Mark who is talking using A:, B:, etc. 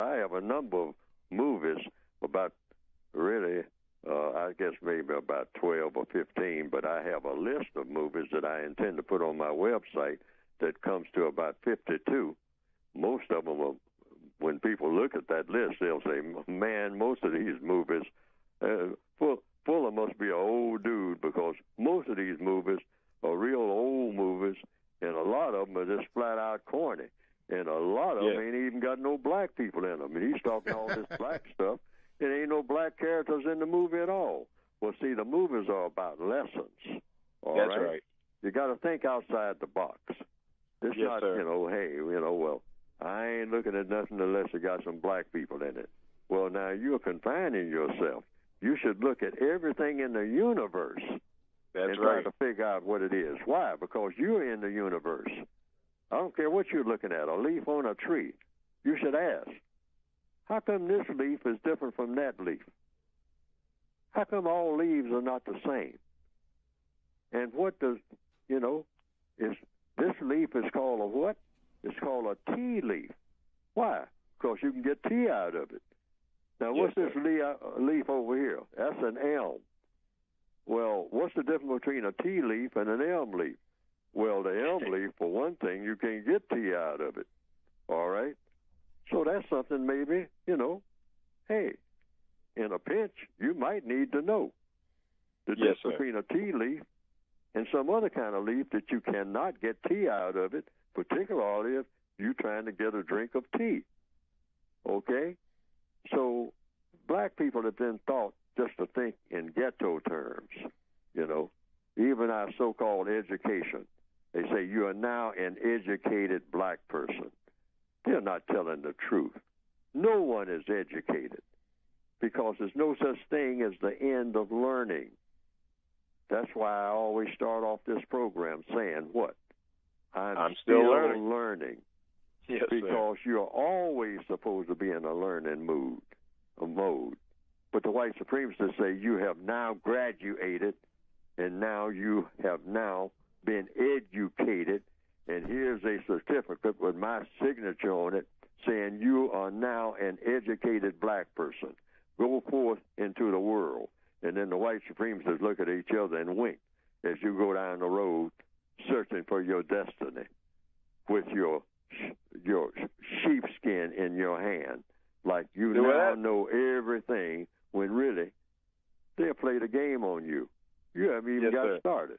A: I have a number of movies about really, I guess maybe about 12 or 15, but I have a list of movies that I intend to put on my website that comes to about 52. Most of them are, when people look at that list, they'll say, man, most of these movies, Fuller must be an old dude, because most of these movies are real old movies, and a lot of them are just flat out corny. And a lot of them ain't even got no black people in them. And he's talking all this black stuff. There ain't no black characters in the movie at all. Well, see, the movies are about lessons.
B: That's right.
A: You got to think outside the box. It's not,
B: sir.
A: Hey, well, I ain't looking at nothing unless you got some black people in it. Well, now you're confining yourself. You should look at everything in the universe and try to figure out what it is. Why? Because you're in the universe. I don't care what you're looking at, a leaf on a tree. You should ask, how come this leaf is different from that leaf? How come all leaves are not the same? And what does, is this leaf is called a what? It's called a tea leaf. Why? Because you can get tea out of it. Now, what's this leaf over here? That's an elm. Well, what's the difference between a tea leaf and an elm leaf? Well, the elm leaf, for one thing, you can't get tea out of it. All right? So that's something maybe, hey, in a pinch, you might need to know the difference between a tea leaf and some other kind of leaf that you cannot get tea out of it, particularly if you're trying to get a drink of tea. Okay? So black people have been taught just to think in ghetto terms, even our so-called education. They say you are now an educated black person. They're not telling the truth. No one is educated, because there's no such thing as the end of learning. That's why I always start off this program saying what? I'm still learning.
B: Yes,
A: because you're always supposed to be in a learning mode. But the white supremacists say you have now graduated, and now you have now been educated, and here's a certificate with my signature on it saying you are now an educated black person. Go forth into the world. And then the white supremacists look at each other and wink as you go down the road searching for your destiny with your sheepskin in your hand, like you now know everything, when really they'll play the game on you. You haven't even got started.